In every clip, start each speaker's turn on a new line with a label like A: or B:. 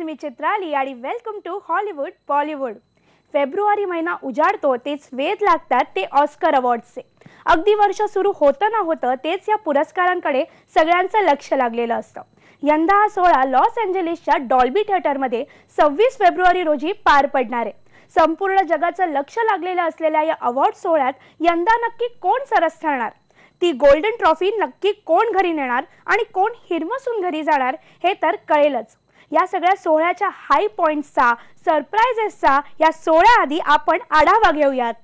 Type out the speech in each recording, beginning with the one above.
A: मी चित्राली आणि welcome to Hollywood Bollywood. फेब्रुवारी महिना उजाडतो तेच वेध लागतात ते ऑस्कर अवॉर्ड्सचे। अगदी वर्ष सुरू होतं ना होतं तेच या पुरस्कारांकडे सगळ्यांचं लक्ष लागलेलं असतं। यंदा हा सोहळा लॉस एंजेलिसच्या डॉल्बी थिएटरमध्ये 26 फेब्रुवारी रोजी पार पडणार आहे। संपूर्ण जगाचं लक्ष लागलेलं असलेल्या या अवॉर्ड सोहळ्यात यंदा नक्की कोण सरस ठरणार, ती गोल्डन ट्रॉफी नक्की कोण घरी नेणार आणि कोण हिरमसून घरी जाणार हे तर कळेलच। या सगळ्या सोहळ्याच्या हाय पॉइंट्सचा, सरप्राइजेसचा या सोहळ्याआधी आपण आढावा घेऊयात।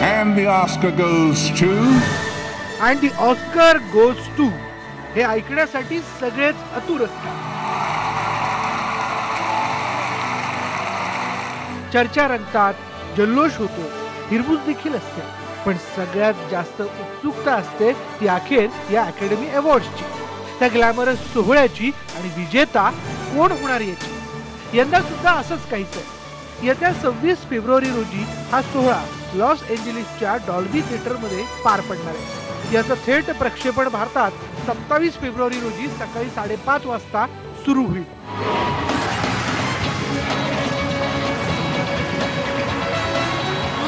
B: And the Oscar goes to
C: and the Oscar goes to हे ऐकण्यासाठी सगळेच आतुर असतात। चर्चा रंगतात, जल्लोष होतो, हिरमूज देखील असते, पण सगळ्यात जास्त उत्सुकता असते ती अखेर या अकॅडमी अवॉर्ड्सची, त्या ग्लॅमरस सोहळ्याची आणि विजेता कोण होणार याची। यंदा सुद्धा असंच काहीच आहे। येत्या 26 फेब्रुवारी रोजी हा सोहळा लॉस एंजेलिसच्या डॉल्बी थिएटरमध्ये पार पडणार आहे। याचं थेट प्रक्षेपण भारतात 27 फेब्रुवारी रोजी सकाळी 5:30 वाजता सुरू होईल।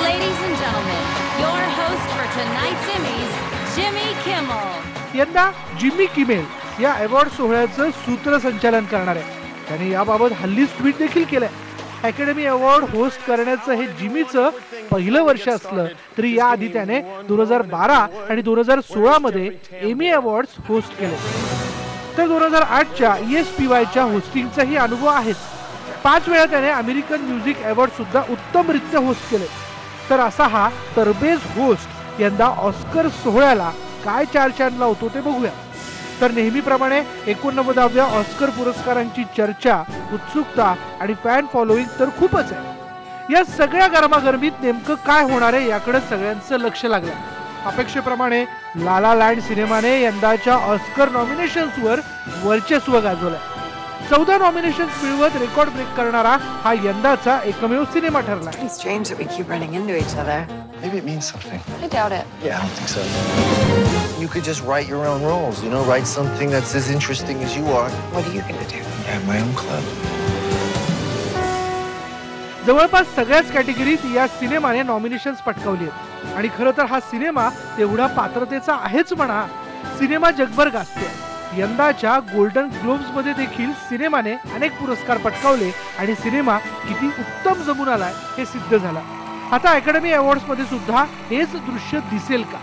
D: Ladies and gentlemen, your host for tonight's Emmys, Jimmy Kimmel.
C: यंदा जिमी किमेल या अवॉर्ड सोहळ्याचं सूत्रसंचालन करणार आहे। त्याने याबाबत हल्लीच ट्विट देखील केलंय। अकॅडमी अवॉर्ड होस्ट करण्याचं हे जिमीचं पहिलं वर्ष असलं तरी याआधी त्याने 2012 आणि 2016 मध्ये एमी अवॉर्ड्स होस्ट केले, तर 2008च्या ESPYच्या होस्टिंगचाही अनुभव आहेच। 5 वेळा त्याने अमेरिकन म्युझिक अवॉर्ड सुद्धा उत्तमरित्या होस्ट केले। तर असा हा तरबेज होस्ट यंदा ऑस्कर सोहळ्याला काय चारचांद लावतो ते बघूया। तर नेहमीप्रमाणे 89व्या ऑस्कर पुरस्कारांची चर्चा, उत्सुकता आणि फॅन फॉलोईंग तर खूपच आहे। या सगळ्या गरमागरमीत नेमकं काय होणार आहे याकडे सगळ्यांचं लक्ष लागलं। अपेक्षेप्रमाणे ला ला लँड सिनेमाने यंदाच्या ऑस्कर नॉमिनेशन्सवर वर्चस्व गाजवलंय। 14 नॉमिनेशन्स मिळवत रेकॉर्ड ब्रेक करणारा हा यंदाचा एकमेव सिनेमा ठरला।
E: It's strange that we keep running into each other.
B: maybe it means something.
E: I doubt it.
B: Yeah, I don't think so. You could just write your own roles, you know, write something that's as interesting as you are.
E: What are you going to do?
B: I have my own club.
C: जवळपास सगळ्याच कॅटेगरीत या सिनेमाने nominations पटकावली आहेत आणि खरं तर हा सिनेमा तेवढा पात्रतेचा आहेच म्हणा। सिनेमा जगभर गाजतोय। यंदाच्या गोल्डन ग्लोब्स मध्ये देखील सिनेमाने अनेक पुरस्कार पटकावले आणि सिनेमा किती उत्तम जमून आलाय हे सिद्ध झालं। आता अकॅडमी अवॉर्ड्स मध्ये सुद्धा हेच दृश्य दिसेल का,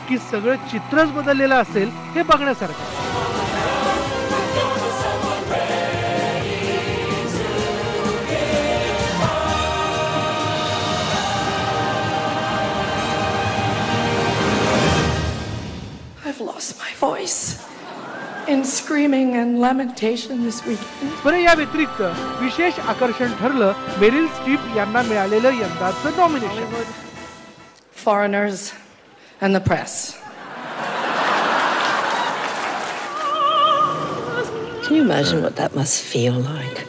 C: की सगळं चित्रच बदललेलं असेल हे बघण्यासारखं।
F: I've lost my voice in screaming and lamentation this weekend.
C: बरं, या व्यतिरिक्त विशेष आकर्षण ठरलं मेरिल स्ट्रीप यांना मिळालेलं यंदाचं nomination.
F: Foreigners and the press.
E: Can you imagine what that must feel like?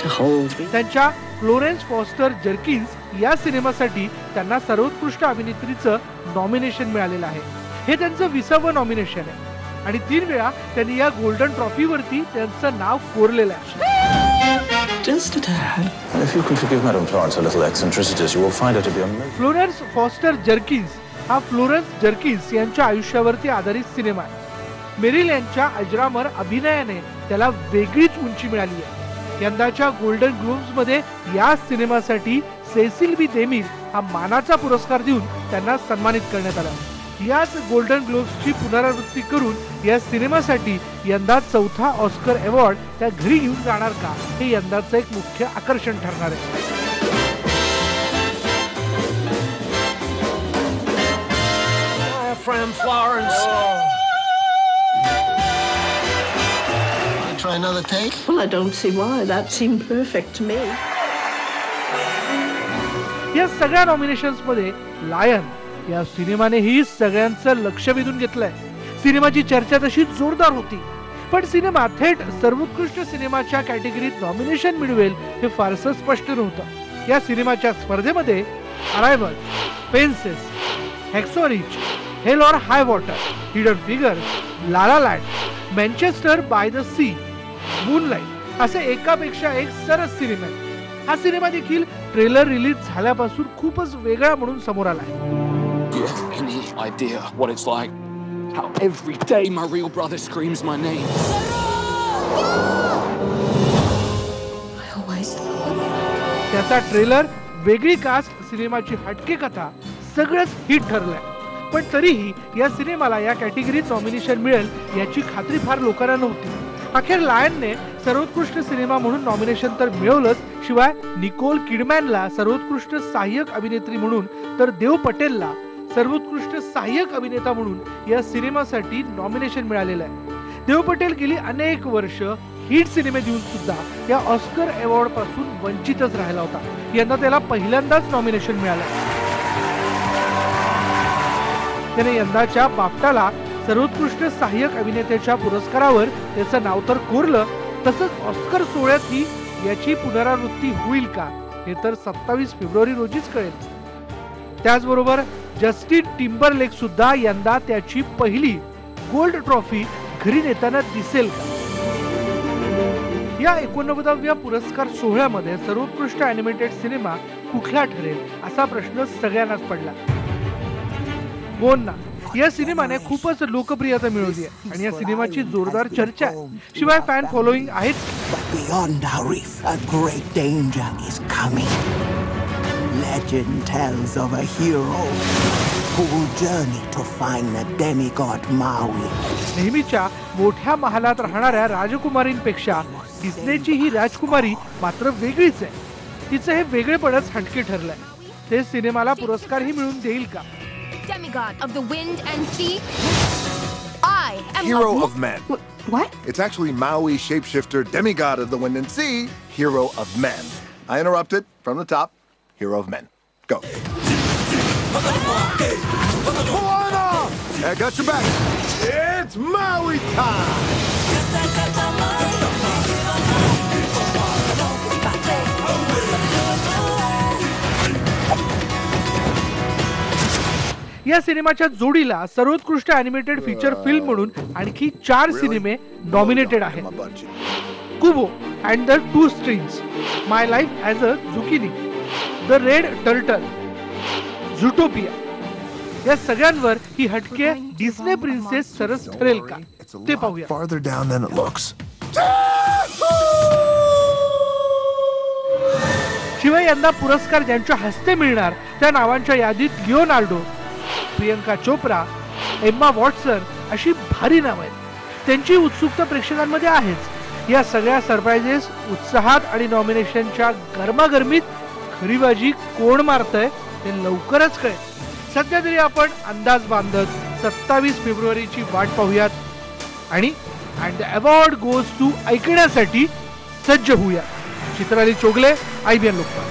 E: To hold me?
C: त्यांच्या फ्लोरेन्स फॉस्टर जर्किन्स या सिनेमासाठी त्यांना सर्वोत्कृष्ट अभिनेत्रीचं नॉमिनेशन मिळालेलं आहे। हे त्यांचं 20वं नॉमिनेशन आहे आणि 3 वेळा त्यांनी या गोल्डन ट्रॉफीवरती त्यांचं नाव कोरलेलं आहे।
E: Just a tad.
G: If you can forgive Madame Florence her little eccentricities, you will find her to be amazing.
C: Florence Foster Jenkins हा फ्लोरेन्स जर्किन्स यांच्या आयुष्यावरती आधारित सिनेमा आहे। मेरिल यांच्या अजरामर अभिनयाने त्याला वेगळीच उंची मिळाली आहे। यंदाच्या गोल्डन ग्लोब्स मध्ये या सिनेमासाठी सेसिल बी डेमिल हा मानाचा पुरस्कार देऊन त्यांना सन्मानित करण्यात आला। याच गोल्डन ग्लोब्सची पुनरावृत्ती करून या सिनेमासाठी यंदा 4था ऑस्कर अवॉर्ड त्या घरी घेऊन जाणार का हे यंदाचं एक मुख्य आकर्षण ठरणार आहे।
H: From Florence.
B: Try another take?
F: Well, I don't see why. That seemed perfect to me.
C: या सगळ्या नॉमिनेशन्स मध्ये लायन या सिनेमाने ही सगळ्यांचं लक्ष वेधून घेतलंय। सिनेमाची चर्चा तशी जोरदार होती, पण सिनेमा थेट सर्वोत्कृष्ट सिनेमाच्या कॅटेगरीत नॉमिनेशन मिळवेल हे फारसं स्पष्ट नव्हतं। या सिनेमाच्या स्पर्धेमध्ये Arrival, Fences, Hacksaw Ridge, Hell or High Water, Hidden Figures, La La Land, Manchester by the Sea, Moonlight असे एकापेक्षा एक सरस सिनेमे आहेत. हा सिनेमा देखील ट्रेलर रिलीज झाल्यापासून खूपच वेगळा म्हणून समोर आलाय.
H: Do you have any idea what it's like? How every day my real brother screams my name.
C: त्याचा ट्रेलर, वेगळी कास्ट, सिनेमाची हटके कथा सगळंच हिट ठरलंय. पण तरीही या सिनेमाला या कॅटेगरीत नॉमिनेशन मिळेल याची खात्री फार लोकांना नव्हती. अखेर लायनने सर्वोत्कृष्ट सिनेमा म्हणून नॉमिनेशन तर मिळवलंच, शिवाय निकोल किडमॅनला सर्वोत्कृष्ट सहाय्यक अभिनेत्री म्हणून तर देव पटेलला सर्वोत्कृष्ट सहाय्यक अभिनेता म्हणून या सिनेमासाठी नॉमिनेशन मिळालेलं आहे. देव पटेल गेली अनेक वर्ष हिट सिनेमे देऊन सुद्धा या ऑस्कर अवॉर्ड पासून वंचितच राहिला होता. यंदा त्याला पहिल्यांदाच नॉमिनेशन मिळालं. त्याने यंदाच्या बाफ्टाला सर्वोत्कृष्ट सहाय्यक अभिनेत्याच्या पुरस्कारावर त्याचं नाव तर कोरलं. तसंच ऑस्कर सोहळ्यातही याची पुनरावृत्ती होईल का हे तर 27 फेब्रुवारी रोजीच कळेल. त्याचबरोबर जस्टिन टिम्बरलेक सुद्धा यंदा त्याची पहिली गोल्ड ट्रॉफी घरी नेताना दिसेल का. या 89व्या पुरस्कार सोहळ्यामध्ये सर्वोत्कृष्ट अॅनिमेटेड सिनेमा कुठला ठरेल असा प्रश्न सगळ्यांनाच पडला. मोना या सिनेमाने खूपच लोकप्रियता मिळवली आहे आणि या सिनेमाची जोरदार चर्चा आहे. शिवाय फॅन फॉलोइंग आहेच.
I: Beyond our reef, a great danger is coming. Legend tells of a hero who will journey to find the demigod Maui.
C: नेहमीच्या मोठ्या महालात राहणाऱ्या राजकुमारींपेक्षा डिस्नेची ही राजकुमारी मात्र वेगळीच आहे. तिचं हे वेगळेपणच हटके ठरलंय. ते सिनेमाला पुरस्कारही मिळून देईल का.
D: Demigod of the wind and sea. I am
J: Hero of men.
D: What?
J: It's actually Maui, shapeshifter, demigod of the wind and sea, hero of men. I interrupted from the top. Hero of men. Go. Moana! I got your back. It's Maui time.
C: या सिनेमाच्या जोडीला सर्वोत्कृष्ट animated feature film म्हणून आणखी 4 सिनेमे nominated आहेत. Kubo and the two strings, my life as a zucchini, the red turtle, Zootopia या सगळ्यांवर ही हटके डिस्ने प्रिन्सेस सरस ठरेल का ते पाहूया.
J: Farther down than it looks.
C: शिवाय यंदा पुरस्कार ज्यांच्या हस्ते मिळणार त्या नावांच्या यादीत Leonardo, Priyanka Chopra, Emma Watson अशी भारी नावं आहेत. त्यांची उत्सुकता प्रेक्षकांमध्ये आहेच. या सगळ्या सरप्राइजेस, उत्साहात आणि नॉमिनेशनच्या गरमागरमीत खरी बाजी कोण मारतंय ते लवकरच कळेल. सध्या तरी आपण अंदाज बांधत 27 फेब्रुवारीची वाट पाहूयात आणि द अवॉर्ड गोज टू ऐकण्यासाठी सज्ज होऊया. चित्राली चोगले, IBN लोकपाल.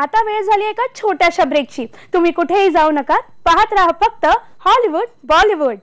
A: आता वेळ झाली एका छोट्याशा ब्रेकची. तुम्ही कुठेही जाऊ नका, पाहत राहा फक्त Hollywood Bollywood.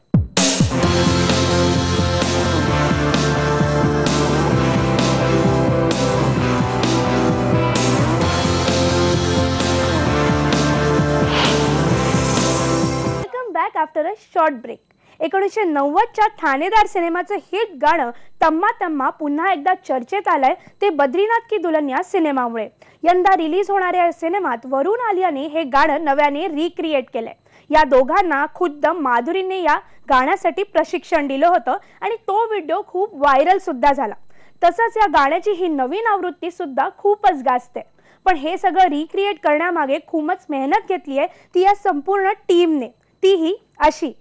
A: Welcome back after a short break. 1990च्या ठाणेदार सिनेमाचं हिट गाणं तम्मा तम्मा पुन्हा एकदा चर्चेत आलंय ते बद्रीनाथ की दुल्हनिया सिनेमामुळे. यंदा रिलीज होणाऱ्या या सिनेमात वरुण आलियाने हे गाणं नव्याने रिक्रिएट केलंय. या दोघांना खुद्द माधुरीने या गाण्यासाठी प्रशिक्षण दिलं होतं आणि तो व्हिडिओ खूप व्हायरल सुद्धा झाला. तसंच या गाण्याची ही नवीन आवृत्ती सुद्धा खूपच गाजते. पण हे सगळं रिक्रिएट करण्यामागे खूपच मेहनत घेतली आहे ती या संपूर्ण टीमने, तीही अशी.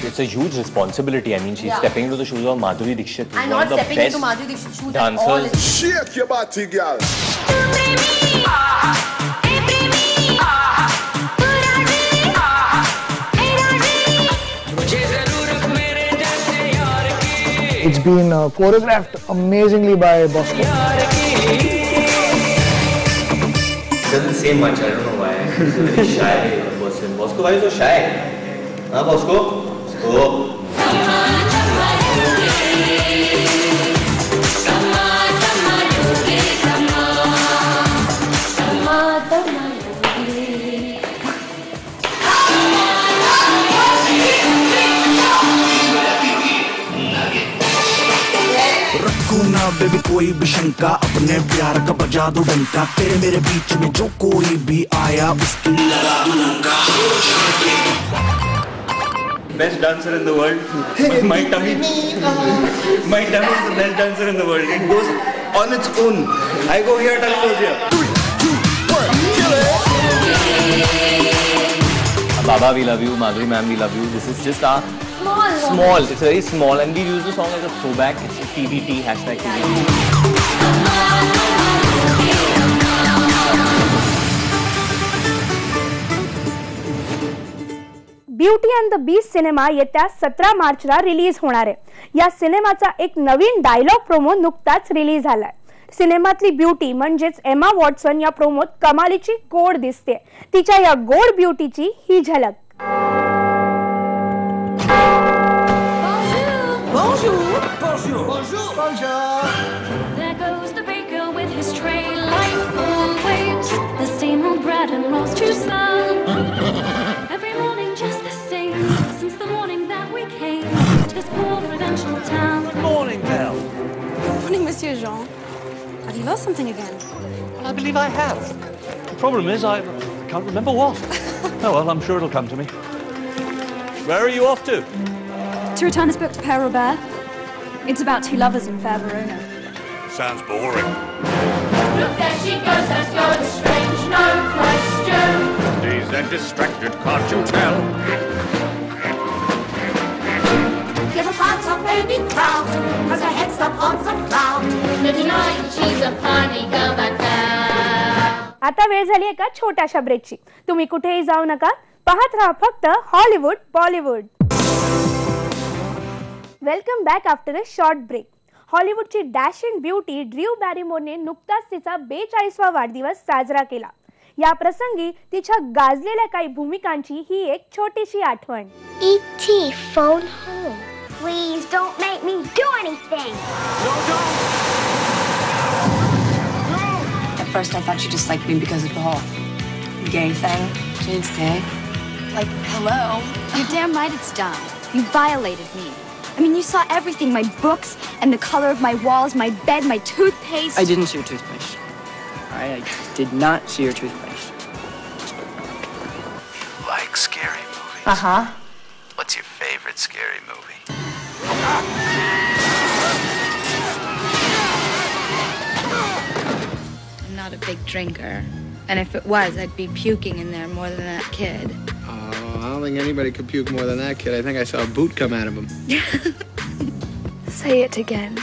K: It's a huge responsibility. I mean, she's stepping into the shoes of Madhuri Dixit.
L: I'm not stepping into Madhuri Dixit's shoes at all.
J: Shake your body, girl.
M: It's been choreographed amazingly by Bosco.
K: Doesn't say much. I don't know why. He's a very shy person. Bosco, why are you so shy?
N: हाँ Bosco ओ
I: ना baby कोई भी शंका अपने प्यार का बजा दो डंका तेरे मेरे बीच में जो कोई भी आया उसकी लड़ा दूंगा
K: Best dancer in the world. My tummy is the best dancer in the world. It goes on its own. I go here, tummy goes here.
J: 3, 2, 1, kill it!
K: Baba, we love you. Madhuri ma'am, we love you. This is just our small. It's very small, and we use the song as a throwback. It's TBT #TBT.
A: Beauty and the beast cinema येत्या 17 मार्चला release होणार आहे। या सिनेमाचा एक नवीन dialogue promo नुकताच release झालाय। सिनेमातली beauty म्हणजेच एमा वॉटसन या प्रोमोत कमालीची गोड दिसते। तिच्या या गोड ब्युटीची ही झलक।
D: Bonjour. Bonjour. Bonjour. Bonjour. There goes the baker with his tray, light full waves. The same old bread and rolls to some. Every morning just the same, since the morning that we came to this poor provincial town.
N: Good morning, Belle.
O: Good morning, Monsieur Jean. Have you lost something again?
N: Well, I believe I have. The problem is I can't remember what. Oh well, I'm sure it'll come to me. Where are you off to?
O: To return his book to Père Robert. It's about two lovers in fair Verona.
N: Sounds boring.
D: Look, there she goes, that's going strange, no question.
N: Dazed and distracted, can't you tell?
D: Give a part of baby crowd, cause her head's up on some cloud. But tonight she's a funny girl that girl.
A: आता वेळ झाली एका छोट्याशा ब्रेकची। तुम्ही कुठेही जाऊ नका, पाहत राहा फक्त Hollywood Bollywood. Welcome back after a short break. हॉलिवूडची डॅशिंग ब्युटी ड्र्यू बॅरिमोरने नुकताच तिचा 42वा वाढदिवस साजरा केला। या प्रसंगी तिच्या गाजलेल्या काही भूमिकांची ही एक छोटीशी आठवण।
P: E.T. phone home. Please don't make me do anything.
Q: At first I thought you just liked me because of the whole gay thing. Jane's gay.
P: Like, hello? You're damn right it's dumb. You violated me. I mean, you saw everything, my books and the color of my walls, my bed, my toothpaste.
R: I didn't see your toothbrush. I did not see your toothbrush.
S: You like scary movies?
Q: Uh-huh.
S: What's your favorite scary movie?
T: I'm not a big drinker. And if it was, I'd be puking in there more than that kid.
R: I don't think anybody could puke more than that kid. I think I saw a boot come out of him.
T: Say it again.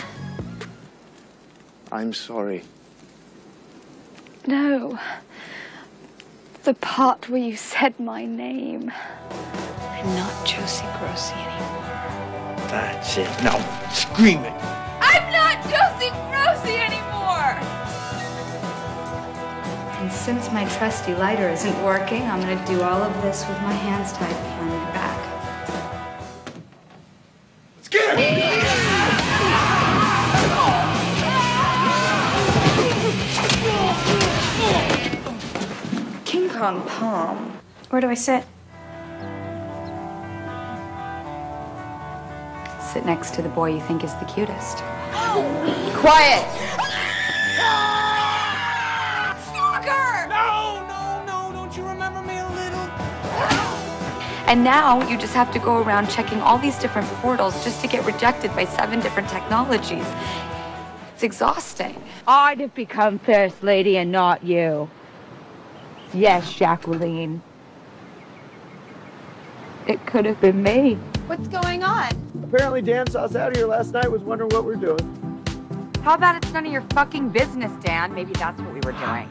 S: I'm sorry.
T: No. The part where you said my name. I'm not Josie Grossi anymore.
S: That's it. Now, scream it.
T: I'm not Josie Grossi anymore! And since my trusty lighter isn't working, I'm gonna do all of this with my hands tied behind my back. King Kong Palm. Where do I sit? Sit next to the boy you think is the cutest. Quiet! And now you just have to go around checking all these different portals just to get rejected by 7 different technologies. It's exhausting.
U: I'd have become First Lady and not you. Yes, Jacqueline. It could have been me.
O: What's going on?
V: Apparently Dan saw us out here last night, was wondering what we're doing.
U: How about it's none of your fucking business, Dan? Maybe that's what we were doing.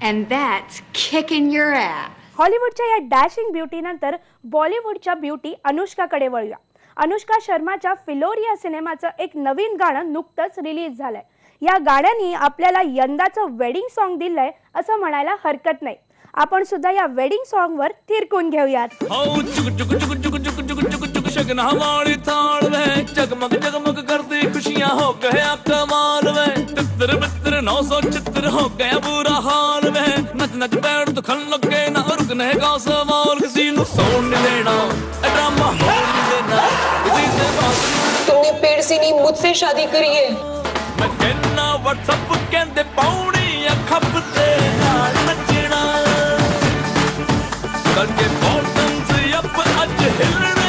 T: And that's kicking your ass.
A: हॉलिवूडच्या या dashing beauty नंतर बॉलिवूडच्या beauty अनुष्काकडे वळूया। अनुष्का शर्माच्या फिलोरिया सिनेमाचं एक नवीन गाणं नुकतंच release झालंय। या गाण्याने आपल्याला यंदाचं वेडिंग सॉन्ग दिलंय असं म्हणायला हरकत नाही। आपण सुद्धा या वेडिंग सॉन्ग वर थिरकून घेऊयात.
E: शगना हमारी थाल में जगमग जगमग करती खुशियां हो गया कमाल में तितर बितर 900 चित्र हो गया बुरा हाल में नच नच बैठ तो खन लग गए ना रुकने का सवाल किसी नु सोन नहीं देना ड्रामा हो नहीं देना किसी से बात
Q: तुमने पेड़ से नहीं मुझसे शादी करी है.
E: मैं कहना व्हाट्सएप कहते पौड़ी अखब ते नाल नचना करके बॉटम से अप अज हिलने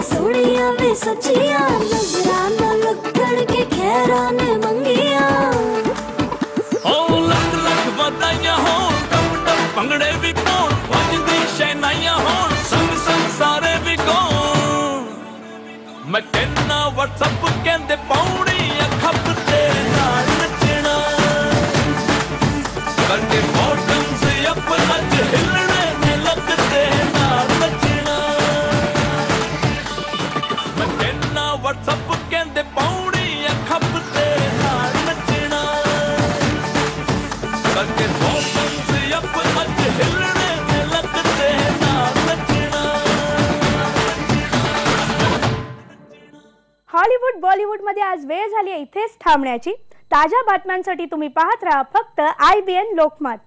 D: सोनिया वे सचिया नजराना लकड़ के खैरा ने मंगिया
E: हो लख लख बधाइयां हो टप टप भंगड़े भी कौन वजदी शहनाइयां हो संग संग सारे भी कौन मैं कहना व्हाट्सएप कहते पौड़ी अखब ते नाल नचना करके बॉटम से अप अज हिलने ने लगते नाल नचना मैं कहना व्हाट्सएप कहते पौड़ी अखब ते नाल नचना करके बॉटम से अप अज हिलने ने लगते नाल नचना.
A: हॉलिवूड बॉलिवूड मध्ये आज वेळ झाली इथेच थांबण्याची. ताज्या बातम्यांसाठी तुम्ही पाहत राहा फक्त IBN लोकमत.